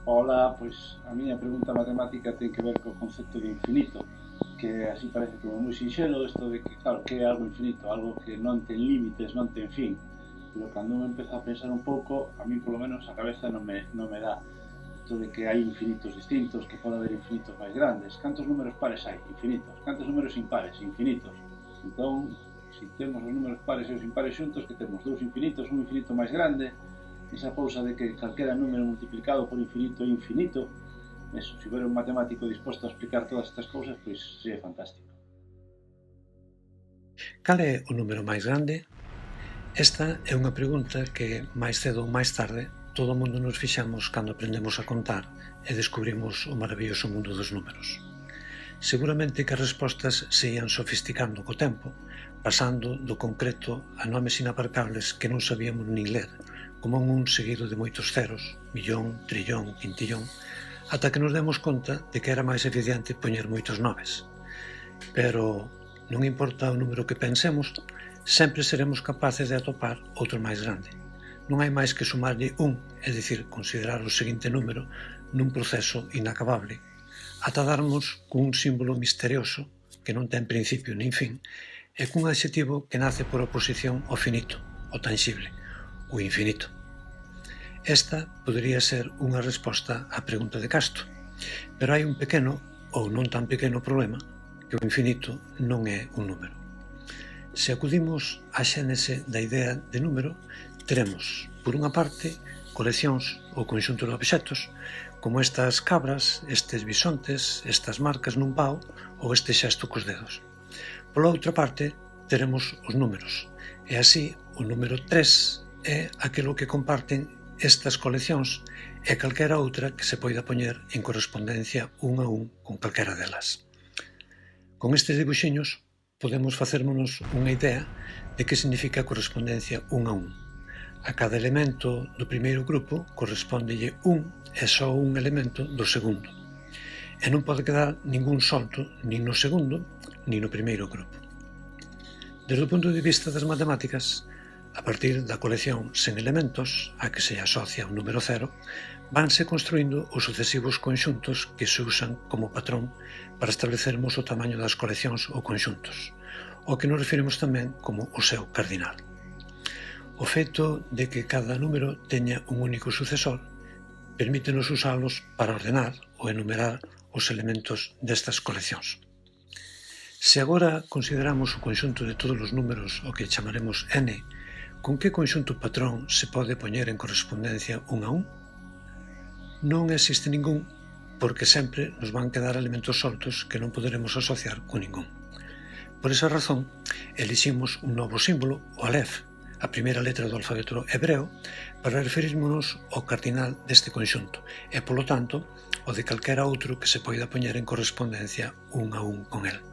Ola, pois a miña pregunta matemática ten que ver co concepto de infinito, que así parece como moi sinxelo isto de que, claro, que é algo infinito, algo que non ten límites, non ten fin. Pero cando me empeza a pensar un pouco, a mí polo menos a cabeza non me dá isto de que hai infinitos distintos, que pode haber infinitos máis grandes. Cantos números pares hai? Infinitos. Cantos números impares? Infinitos. Entón, se temos os números pares e os impares xuntos, que temos dous infinitos, un infinito máis grande, esa cousa de que calquera número multiplicado por infinito é infinito, eso, se hubiera un matemático disposto a explicar todas estas cousas, pois sería fantástico. Cal é o número máis grande? Esta é unha pregunta que, máis cedo ou máis tarde, todo o mundo nos fixamos cando aprendemos a contar e descubrimos o maravilloso mundo dos números. Seguramente que as respostas se ían sofisticando co tempo, pasando do concreto a nomes inaparcables que non sabíamos nin ler, como un seguido de moitos ceros, millón, trillón, quintillón, ata que nos demos conta de que era máis eficiente poñer moitos nomes. Pero non importa o número que pensemos, sempre seremos capaces de atopar outro máis grande. Non hai máis que sumarlle un, é dicir, considerar o seguinte número nun proceso inacabable, ata darmos cun símbolo misterioso que non ten principio nin fin e cun adxetivo que nace por oposición ao finito, ao tangible, o infinito. Esta podería ser unha resposta á pregunta de Castro, pero hai un pequeno ou non tan pequeno problema, que o infinito non é un número. Se acudimos á xénese da idea de número, teremos, por unha parte, coleccións ou conxunto de obxectos, como estas cabras, estes bisontes, estas marcas nun pau ou este xesto cos dedos. Pola outra parte, teremos os números, e así o número 3 é aquilo que comparten estas coleccións e calquera outra que se poida poñer en correspondencia un a un con calquera delas. Con estes dibuxiños podemos facérmonos unha idea de que significa a correspondencia un a un. A cada elemento do primeiro grupo correspondelle un e só un elemento do segundo. E non pode quedar ningún solto nin no segundo nin no primeiro grupo. Desde o punto de vista das matemáticas, a partir da colección sen elementos, a que se asocia o número cero, vanse construindo os sucesivos conxuntos que se usan como patrón para establecermos o tamaño das coleccións ou conxuntos, o que nos referimos tamén como o seu cardinal. O feito de que cada número teña un único sucesor permítenos usalos para ordenar ou enumerar os elementos destas coleccións. Se agora consideramos o conxunto de todos os números o que chamaremos n, con que conxunto patrón se pode poñer en correspondencia un a un? Non existe ningún, porque sempre nos van quedar elementos soltos que non poderemos asociar con ningún. Por esa razón, eliximos un novo símbolo, o alef, a primeira letra do alfabeto hebreo, para referirmonos ao cardinal deste conxunto e, polo tanto, o de calquera outro que se poida poñer en correspondencia un a un con el.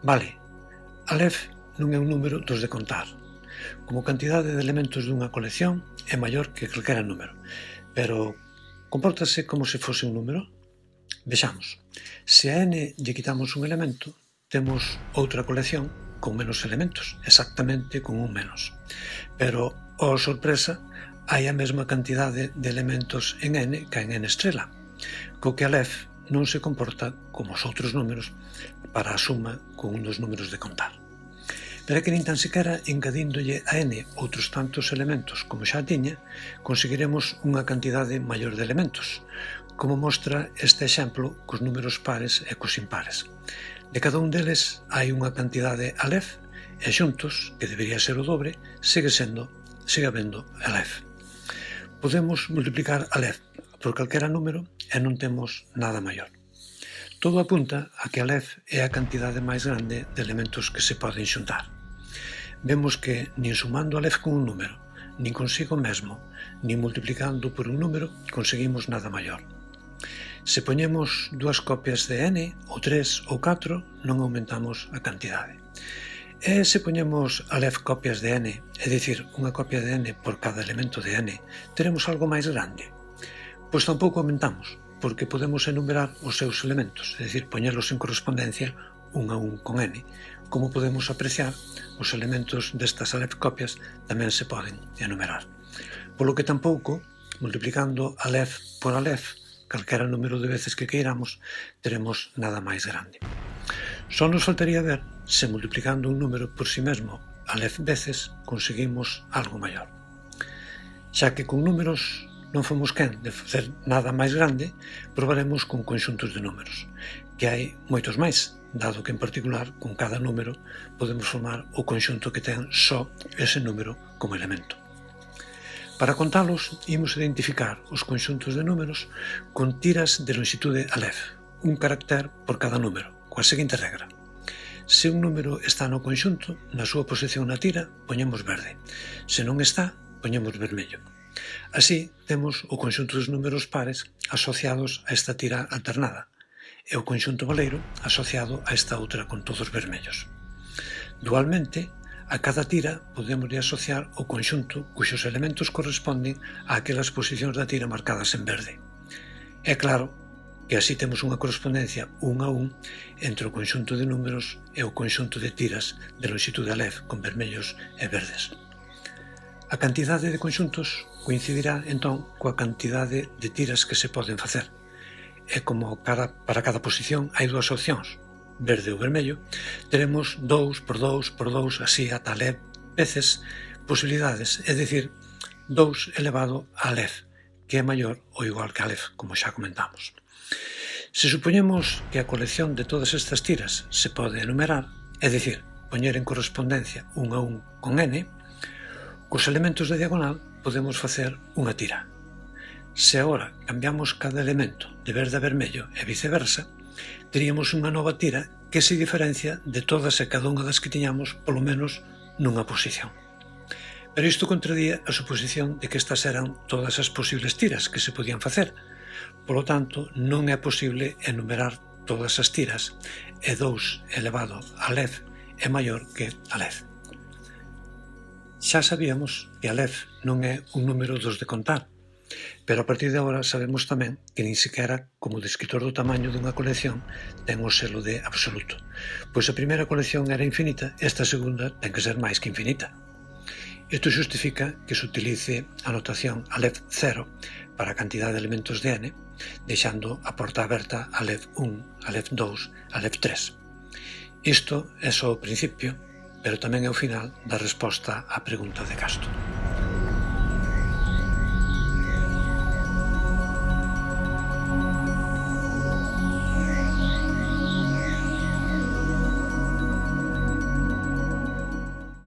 Vale, alef non é un número dos de contar. Como cantidade de elementos dunha colección é maior que calquera número, pero compórtase como se fose un número? Vexamos, se a n lle quitamos un elemento, temos outra colección con menos elementos, exactamente con un menos. Pero, oh sorpresa, hai a mesma cantidade de elementos en n que en n estrela, co que alef non se comporta como os outros números para a suma con un dos números de contar. Pero é que nin tan sequera engadíndolle a n outros tantos elementos como xa tiña, conseguiremos unha cantidade maior de elementos, como mostra este exemplo cos números pares e cos impares. De cada un deles hai unha cantidade alef e xuntos, que debería ser o dobre, segue habendo alef. Podemos multiplicar alef por calquera número e non temos nada maior. Todo apunta a que alef é a cantidade máis grande de elementos que se poden xuntar. Vemos que nin sumando alef con un número, nin consigo mesmo, nin multiplicando por un número, conseguimos nada maior. Se poñemos dúas copias de n, ou 3 ou 4, non aumentamos a cantidade. E se poñemos alef copias de n, é dicir, unha copia de n por cada elemento de n, teremos algo máis grande? Pois tampouco aumentamos, porque podemos enumerar os seus elementos, é dicir, poñelos en correspondencia un a un con n. Como podemos apreciar, os elementos destas alef copias tamén se poden enumerar. Polo que tampouco multiplicando Aleph por Aleph, calquera número de veces que queiramos, teremos nada máis grande. Só nos faltaría ver se multiplicando un número por si mesmo Aleph veces conseguimos algo maior. Xa que con números non fomos quen de facer nada máis grande, probaremos con conxuntos de números, que hai moitos máis, dado que en particular con cada número podemos formar o conxunto que ten só ese número como elemento. Para contalos, imos identificar os conxuntos de números con tiras de longitude Aleph, un carácter por cada número, coa seguinte regra. Se un número está no conxunto, na súa posición na tira, poñemos verde. Se non está, poñemos vermello. Así, temos o conxunto dos números pares asociados a esta tira alternada e o conxunto baleiro asociado a esta outra con todos vermellos. Dualmente, a cada tira podemos asociar o conxunto cuxos elementos corresponden a aquelas posicións da tira marcadas en verde. É claro que así temos unha correspondencia 1 a 1 entre o conxunto de números e o conxunto de tiras de longitude Aleph con vermellos e verdes. A cantidade de conxuntos coincidirá entón coa cantidade de tiras que se poden facer. E como para cada posición hai dúas opcións, verde ou vermello, teremos 2 por 2 por 2 así ata Aleph veces posibilidades, é dicir, 2 elevado a Aleph, que é maior ou igual que Aleph, como xa comentamos. Se supoñemos que a colección de todas estas tiras se pode enumerar, é dicir, poñer en correspondencia 1 a 1 con n, cos elementos de diagonal podemos facer unha tira. Se agora cambiamos cada elemento de verde a vermello e viceversa, teríamos unha nova tira que se diferencia de todas e cada unha das que tiñamos polo menos nunha posición. Pero isto contradía a suposición de que estas eran todas as posibles tiras que se podían facer. Polo tanto, non é posible enumerar todas as tiras e 2 elevado a Aleph é maior que Aleph. Xa sabíamos que Aleph non é un número dos de contar, pero a partir de agora sabemos tamén que nin sequera como descritor do tamaño dunha colección ten o selo de absoluto, pois a primeira colección era infinita e esta segunda ten que ser máis que infinita. Isto xustifica que se utilice a notación Aleph 0 para a cantidade de elementos de n, deixando a porta aberta Aleph 1, Aleph 2, Aleph 3. Isto é só o principio, pero tamén é o final da resposta á pregunta de Castro.